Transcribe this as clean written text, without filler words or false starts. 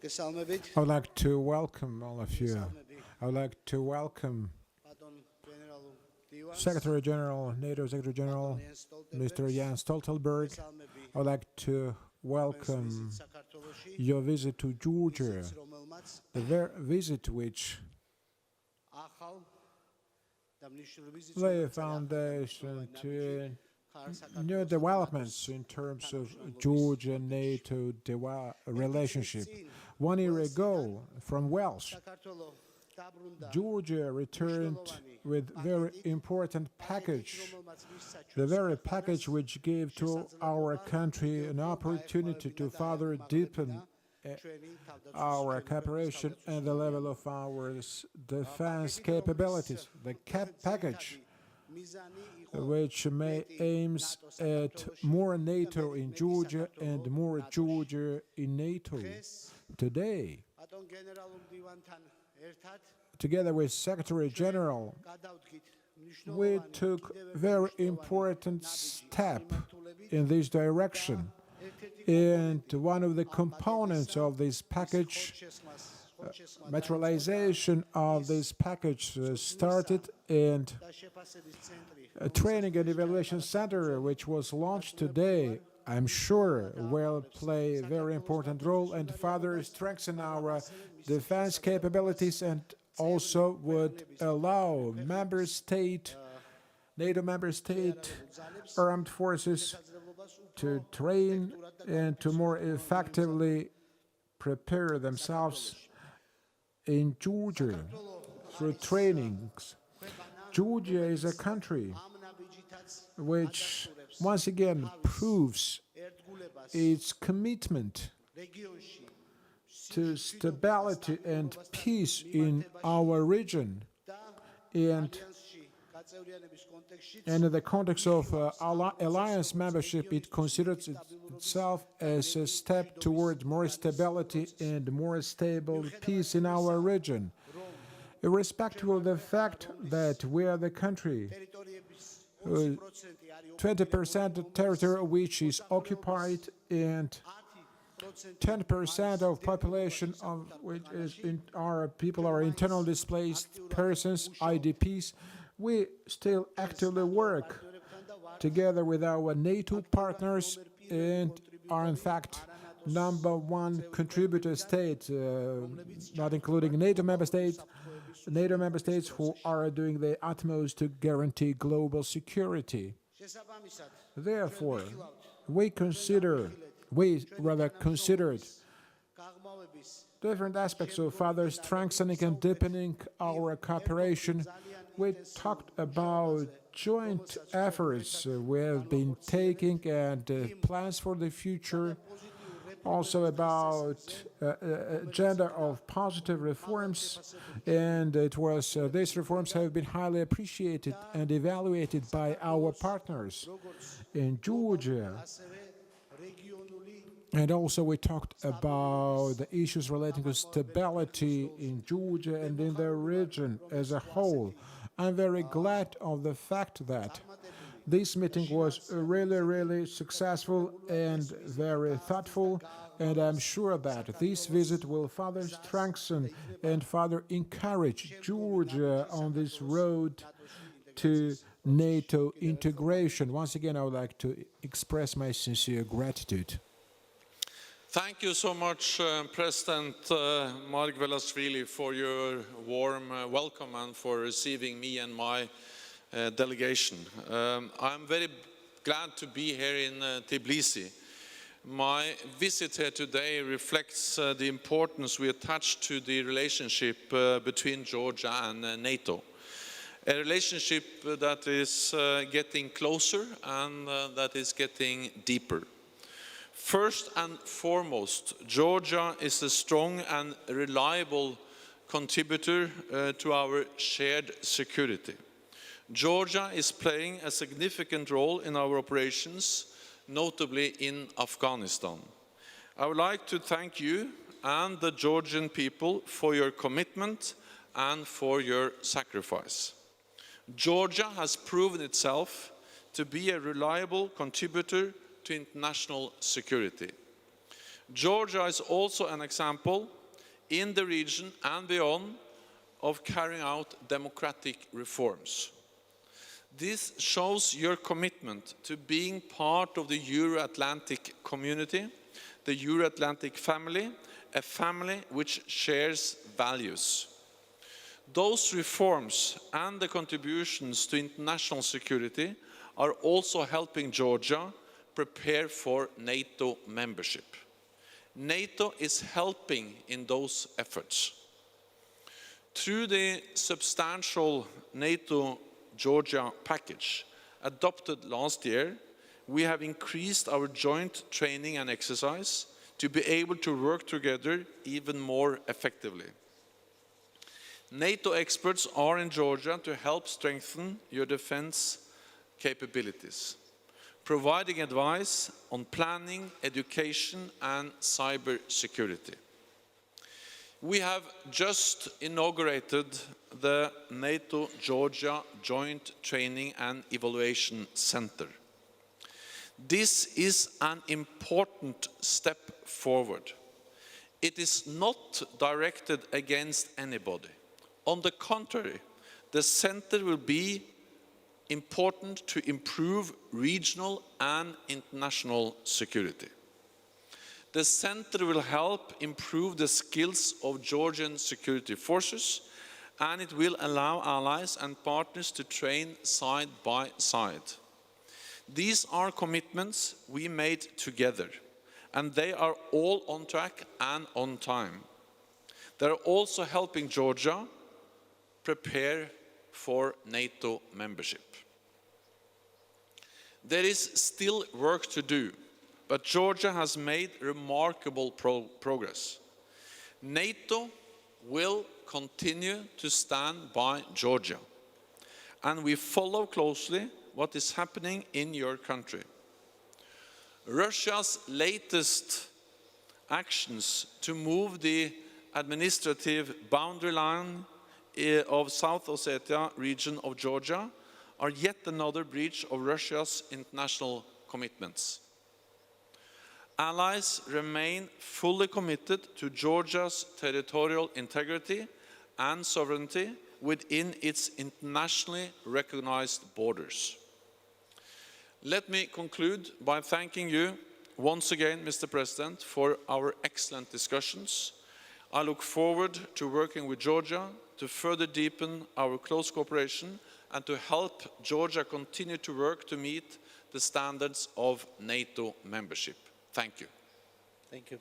I would like to welcome all of you. I would like to welcome Secretary General, NATO Secretary General, Mr. Jens Stoltenberg. I would like to welcome your visit to Georgia, the visit which lay a foundation to new developments in terms of Georgia-NATO relationship. 1 year ago, from Welsh, Georgia returned with very important package, the very package which gave to our country an opportunity to further deepen our cooperation and the level of our defense capabilities. The package which aims at more NATO in Georgia and more Georgia in NATO. Today, together with Secretary General, we took a very important step in this direction. And one of the components of this package, materialization of this package started, and a training and evaluation center which was launched today, I'm sure will play a very important role and further strengthen our defense capabilities, and also would allow NATO member state armed forces to train and to more effectively prepare themselves in Georgia through trainings. Georgia is a country which once again proves its commitment to stability and peace in our region, and in the context of alliance membership, it considers itself as a step toward more stability and more stable peace in our region. Irrespective of the fact that we are the country 20% of territory which is occupied and 10% of population of which is people are internal displaced persons, IDPs, we still actively work together with our NATO partners and are in fact #1 contributor state, not including NATO member states who are doing their utmost to guarantee global security. Therefore, we considered different aspects of further strengthening and deepening our cooperation. We talked about joint efforts we have been taking and plans for the future, also about agenda of positive reforms, and it was these reforms have been highly appreciated and evaluated by our partners in Georgia. And also we talked about the issues relating to stability in Georgia and in the region as a whole. I'm very glad of the fact that this meeting was really successful and very thoughtful, and I'm sure that this visit will further strengthen and further encourage Georgia on this road to NATO integration. Once again, I would like to express my sincere gratitude. Thank you so much, President Margvelashvili, for your warm welcome and for receiving me and my delegation. I'm very glad to be here in Tbilisi. My visit here today reflects the importance we attach to the relationship between Georgia and NATO. A relationship that is getting closer and that is getting deeper. First and foremost, Georgia is a strong and reliable contributor to our shared security. Georgia is playing a significant role in our operations, notably in Afghanistan. I would like to thank you and the Georgian people for your commitment and for your sacrifice. Georgia has proven itself to be a reliable contributor to international security. Georgia is also an example in the region and beyond of carrying out democratic reforms. This shows your commitment to being part of the Euro-Atlantic community, the Euro-Atlantic family, a family which shares values. Those reforms and the contributions to international security are also helping Georgia prepare for NATO membership. NATO is helping in those efforts. Through the substantial NATO-Georgia package adopted last year, we have increased our joint training and exercise to be able to work together even more effectively. NATO experts are in Georgia to help strengthen your defense capabilities, providing advice on planning, education, and cyber security. We have just inaugurated the NATO-Georgia Joint Training and Evaluation Center. This is an important step forward. It is not directed against anybody. On the contrary, the center will be important to improve regional and international security. The center will help improve the skills of Georgian security forces, and it will allow allies and partners to train side by side. These are commitments we made together, and they are all on track and on time. They are also helping Georgia prepare for NATO membership. There is still work to do, but Georgia has made remarkable progress. NATO will continue to stand by Georgia, and we follow closely what is happening in your country. Russia's latest actions to move the administrative boundary line of South Ossetia region of Georgia are yet another breach of Russia's international commitments. Allies remain fully committed to Georgia's territorial integrity and sovereignty within its internationally recognized borders. Let me conclude by thanking you once again, Mr. President, for our excellent discussions. I look forward to working with Georgia to further deepen our close cooperation and to help Georgia continue to work to meet the standards of NATO membership. Thank you. Thank you.